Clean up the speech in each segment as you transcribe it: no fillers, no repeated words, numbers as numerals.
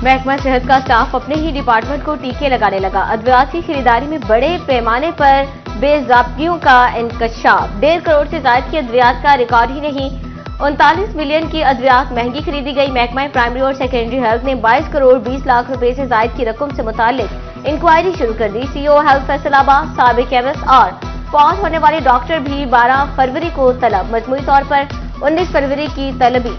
महकमा सेहत का स्टाफ अपने ही डिपार्टमेंट को टीके लगाने लगा। अद्वियात की खरीदारी में बड़े पैमाने पर बेज़ाब्तियों का इंकशाफ। 1.5 करोड़ से ज्यादा की अद्वियात का रिकॉर्ड ही नहीं, 39 मिलियन की अद्वियात महंगी खरीदी गई। महकमा प्राइमरी और सेकेंडरी हेल्थ ने 22 करोड़ 20 लाख रुपए से ज्यादा की रकम से मुतालिक इंक्वायरी शुरू कर दी। सीईओ हेल्थ फैसलाबाद, साबिक केमिस्ट और फौत होने वाले डॉक्टर भी 12 फरवरी को तलब। मजमूई तौर पर 19 फरवरी की तलबी।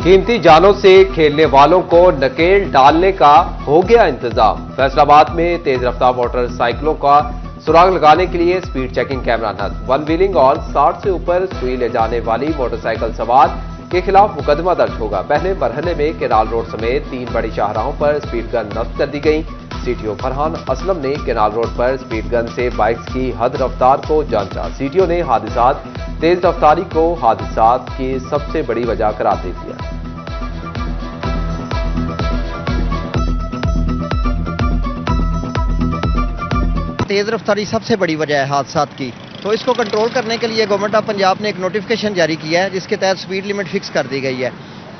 कीमती जानों से खेलने वालों को नकेल डालने का हो गया इंतजाम। फैसलाबाद में तेज रफ्तार मोटरसाइकिलों का सुराग लगाने के लिए स्पीड चेकिंग कैमरा नस्ब। वन व्हीलिंग और 60 से ऊपर सुई ले जाने वाली मोटरसाइकिल सवार के खिलाफ मुकदमा दर्ज होगा। पहले मरहले में केनाल रोड समेत 3 बड़ी शाहराहों पर स्पीड गन नस्ब कर दी गई। सीटीओ फरहान असलम ने केनाल रोड पर स्पीड गन से बाइक्स की हद रफ्तार को जांचा। सीटीओ ने हादसात तेज रफ्तारी को हादसात की सबसे बड़ी वजह करार दे दिया। तेज रफ्तारी सबसे बड़ी वजह है हादसात की, तो इसको कंट्रोल करने के लिए गवर्नमेंट ऑफ पंजाब ने एक नोटिफिकेशन जारी किया है जिसके तहत स्पीड लिमिट फिक्स कर दी गई है।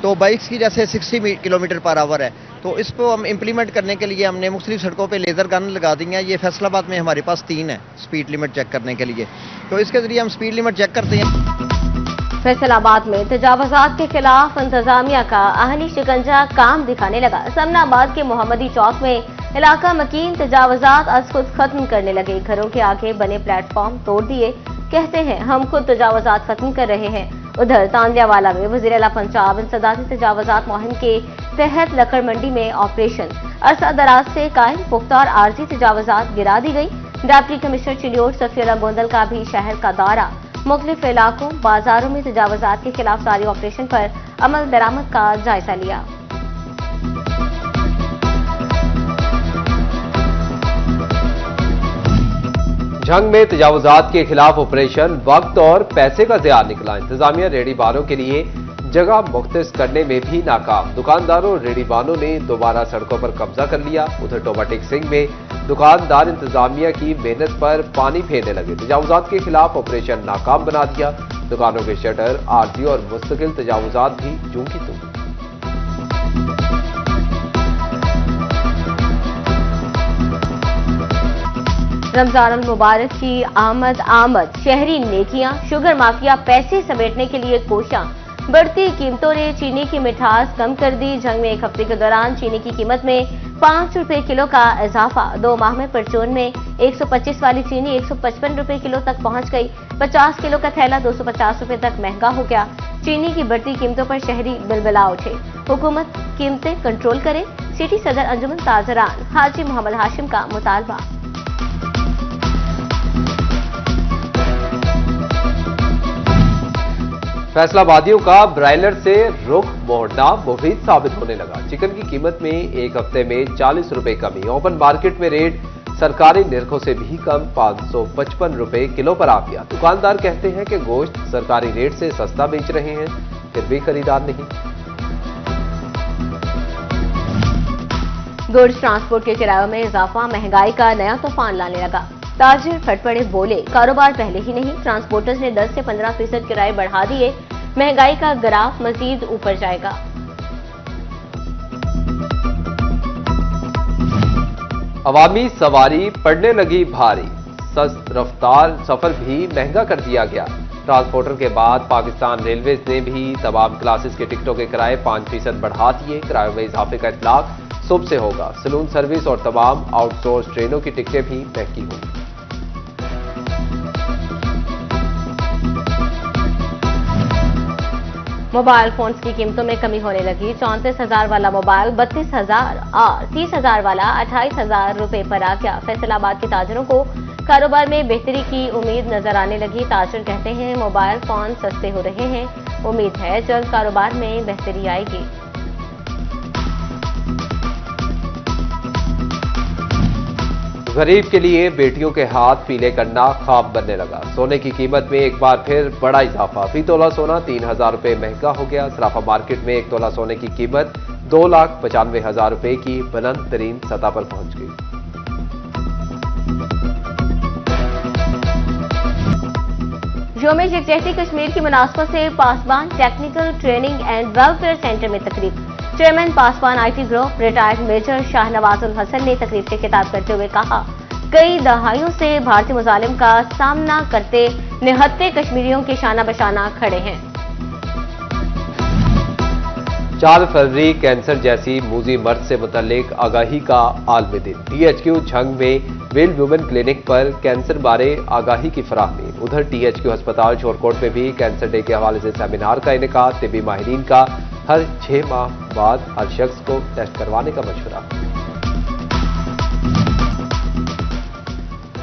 तो बाइक्स की जैसे 60 किलोमीटर पर आवर है, तो इसको हम इम्प्लीमेंट करने के लिए हमने मुख्तलिफ सड़कों पे लेज़र गन लगा दी है। ये फैसलाबाद में हमारे पास 3 है स्पीड लिमिट चेक करने के लिए, तो इसके जरिए हम स्पीड लिमिट चेक करते हैं। फैसलाबाद में तजावुज़ात के खिलाफ इंतजामिया का आहनी शिकंजा काम दिखाने लगा। समनाबाद के मोहम्मदी चौक में इलाका मकीन तजावुज़ात आज खुद खत्म करने लगे। घरों के आगे बने प्लेटफॉर्म तोड़ दिए, कहते हैं हम खुद तजावुज़ात खत्म कर रहे हैं। उधर तांदियावाला में वज़ीर आला पंजाब इंसदादी तजावुज़ात मुहिम के तहत लकड़ मंडी में ऑपरेशन। अरसा दराज से कायम पुख्ता और आर्जी तजावुज़ात गिरा दी गई। डिप्टी कमिश्नर चिलियोट सफीरा गोंदल का भी शहर का दौरा। मुख्तलिफ इलाकों बाजारों में तजावुज़ात के खिलाफ जारी ऑपरेशन पर अमल दरामद का जायजा लिया। जंग में तजावुज़ात के खिलाफ ऑपरेशन वक्त और पैसे का ज़िया निकला। इंतजामिया रेहड़ी बानों के लिए जगह मुख्तस करने में भी नाकाम। दुकानदारों और रेहड़ी बानों ने दोबारा सड़कों पर कब्जा कर लिया। उधर टोबाटेक सिंह में दुकानदार इंतजामिया की मेहनत पर पानी फेरने लगे। तजावुज़ात के खिलाफ ऑपरेशन नाकाम बना दिया। दुकानों के शटर, आरजी और मुस्तकिल तजावुज़ात भी जूं की तूं। रमजान अल मुबारक की आमद शहरी नेकियां, शुगर माफिया पैसे समेटने के लिए कोशिश। बढ़ती कीमतों ने चीनी की मिठास कम कर दी। जंग में 1 हफ्ते के दौरान चीनी की कीमत में 5 रुपए किलो का इजाफा। 2 माह में परचून में 125 वाली चीनी 155 रुपए किलो तक पहुंच गई। 50 किलो का थैला 250 रुपए तक महंगा हो गया। चीनी की बढ़ती कीमतों पर शहरी बिलबिला उठे। हुकूमत कीमतें कंट्रोल करे, सिटी सदर अंजुमन ताजरान हाजी मोहम्मद हाशिम का मुतालबा। फैसलाबादियों का ब्रायलर से रुख मोड़ना मुफीद साबित होने लगा। चिकन की कीमत में 1 हफ्ते में 40 रुपए कमी। ओपन मार्केट में रेट सरकारी निर्खों से भी कम 555 रुपए किलो पर आ गया। दुकानदार कहते हैं कि गोश्त सरकारी रेट से सस्ता बेच रहे हैं, फिर भी खरीदार नहीं। गुड्स ट्रांसपोर्ट के किरायों में इजाफा महंगाई का नया तूफान लाने लगा। ताजिर फट पड़े, बोले कारोबार पहले ही नहीं। ट्रांसपोर्टर्स ने 10 से 15% किराए बढ़ा दिए। महंगाई का ग्राफ मजीद ऊपर जाएगा। अवामी सवारी पड़ने लगी भारी। सस्त रफ्तार सफर भी महंगा कर दिया गया। ट्रांसपोर्टर के बाद पाकिस्तान रेलवेज ने भी तमाम क्लासेस के टिकटों के किराए 5% बढ़ा दिए। किरायों में इजाफे का इतलाक सुबह से होगा। सलून सर्विस और तमाम आउटसोर्स ट्रेनों की टिकटें भी महंगी होंगी। मोबाइल फोन्स की कीमतों में कमी होने लगी। 34,000 वाला मोबाइल 32,000 और 30,000 वाला 28,000 रुपए पर आ गया। फैसलाबाद के ताजरों को कारोबार में बेहतरी की उम्मीद नजर आने लगी। ताजर कहते हैं मोबाइल फोन सस्ते हो रहे हैं, उम्मीद है जल्द कारोबार में बेहतरी आएगी। गरीब के लिए बेटियों के हाथ पीले करना ख्वाब बनने लगा। सोने की कीमत में एक बार फिर बड़ा इजाफा। फी तोला सोना 3,000 रुपए महंगा हो गया। सराफा मार्केट में 1 तोला सोने की कीमत 2,95,000 रुपए की बुलंद तरीन सतह पर पहुंच गई। योम-ए यकजहती कश्मीर की मुनासबत से Paswan technical training and welfare centre में तकरीब। Chairman Paswan IT group retired major Shahnawazul Hasan ने तकरीब से खिताब करते हुए कहा, कई दहाइयों से भारतीय मुजालिम का सामना करते निहत्थे कश्मीरियों के शाना बशाना खड़े हैं। 4 फरवरी कैंसर जैसी मूजी मर्ज से मुतल्लिक आगाही का आलमी दिन। THQ झंग में विल वुमेन क्लिनिक पर कैंसर बारे आगाही की फराहमी। उधर THQ अस्पताल शोरकोट में भी कैंसर डे के हवाले से सेमिनार का इनेकाद। तिबी माहिरीन का हर 6 माह बाद हर शख्स को टेस्ट करवाने का मशवरा।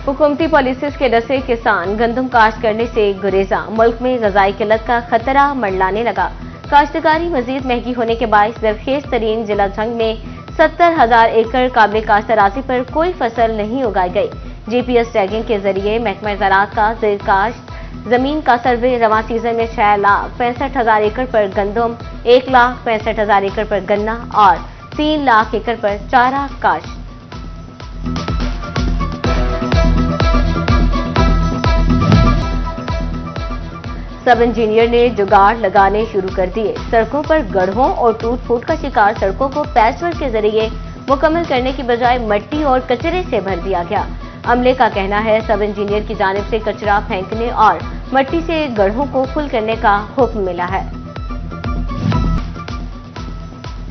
हुकूमती पॉलिसीज के डसे किसान गंदम काश्त करने से गुरेजा। मुल्क में ग़िज़ाई किल्लत का खतरा मंडलाने लगा। काश्तकारी मजीद महंगी होने के बायस दरखेज तरीन जिला झंग में 70,000 एकड़ काबिल काश्त अराज़ी पर कोई फसल नहीं उगाई गई। GPS टैगिंग के जरिए महकमा ज़राअत का ज़ेर काश्त जमीन का सर्वे रवां सीजन में 6,65,000 एकड़ पर गंदम, 1,65,000 एकड़ पर गन्ना और 3 लाख एकड़ पर चारा काश्त। सब इंजीनियर ने जुगाड़ लगाने शुरू कर दिए। सड़कों पर गड्ढों और टूट फूट का शिकार सड़कों को पैचवर्क के जरिए मुकम्मल करने की बजाय मिट्टी और कचरे से भर दिया गया। अमले का कहना है, सब इंजीनियर की जानिब से कचरा फेंकने और मिट्टी से गड्ढों को फुल करने का हुक्म मिला है।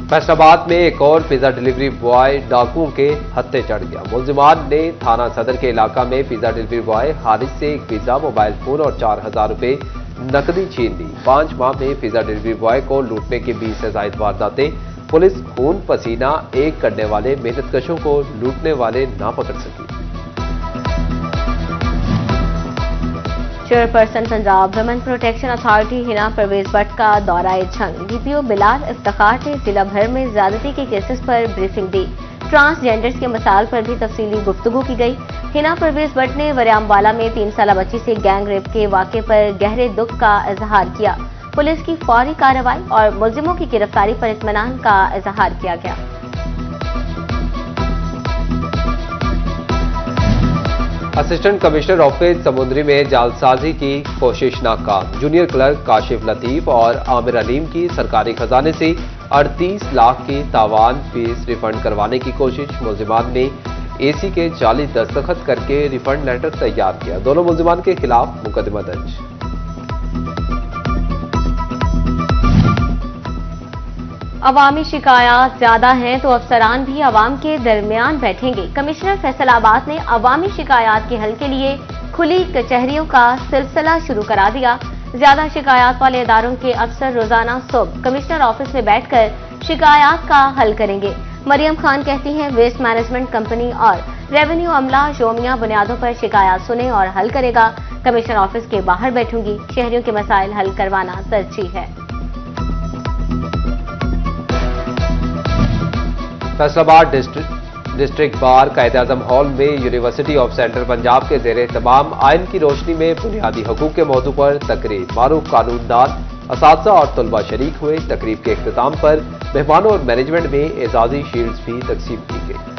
फैसलाबाद में एक और पिज्जा डिलीवरी बॉय डाकुओं के हत्थे चढ़ गया। मुलजिमान ने थाना सदर के इलाका में पिज्जा डिलीवरी बॉय हारिस से एक पिज्जा, मोबाइल फोन और 4,000 रुपए नकदी छीन ली। 5 माह में पिज्जा डिलीवरी बॉय को लूटने की 20 से ज्यादा वारदातें। पुलिस खून पसीना एक करने वाले मेहनतकशों को लूटने वाले ना पकड़ सकी। Chairperson Punjab women protection authority Hina Parvez Bhatt का दौरा झंग। DPO बिलाल इफ्तिखार ने जिला भर में ज्यादती के केसेस पर ब्रीफिंग दी। ट्रांसजेंडर्स के मसाइल पर भी तफसीली गुफ्तगू की गई। हिना परवेज भट्ट ने वरियामवाला में 3 साला बच्ची से गैंग रेप के वाक़े पर गहरे दुख का इजहार किया। पुलिस की फौरी कार्रवाई और मुलजिमों की गिरफ्तारी पर इत्मीनान का इजहार किया गया। असिस्टेंट कमिश्नर ऑफिस समुद्री में जालसाजी की कोशिश नाकाम। जूनियर क्लर्क काशिफ लतीफ और आमिर अलीम की सरकारी खजाने से 38 लाख की तावान फीस रिफंड करवाने की कोशिश। मुलजिमान ने AC के जाली दस्तखत करके रिफंड लेटर तैयार किया। दोनों मुलजिमान के खिलाफ मुकदमा दर्ज। अवामी शिकायत ज्यादा हैं तो अफसरान भी अवाम के दरमियान बैठेंगे। कमिश्नर फैसलाबाद ने अवामी शिकायत के हल के लिए खुली कचहरियों का सिलसिला शुरू करा दिया। ज्यादा शिकायत वाले इदारों के अफसर रोजाना सुबह कमिश्नर ऑफिस में बैठकर शिकायत का हल करेंगे। मरियम खान कहती हैं, वेस्ट मैनेजमेंट कंपनी और रेवेन्यू अमला योमिया बुनियादों पर शिकायत सुने और हल करेगा। कमिश्नर ऑफिस के बाहर बैठूंगी। शहरियों के मसाइल हल करवाना तरजीह है। Faisalabad district bar Quaid-e-Azam hall में यूनिवर्सिटी ऑफ सेंट्रल पंजाब के ज़ेर तमाम आइन की रोशनी में बुनियादी हकूक़ के मौजू पर तकरीब। मारूफ कानूनदान, असातिज़ा और तलबा शरीक हुए। तकरीब के इख्तिताम पर मेहमानों और मैनेजमेंट में एजाज़ी शील्ड्स भी तकसीम की गई।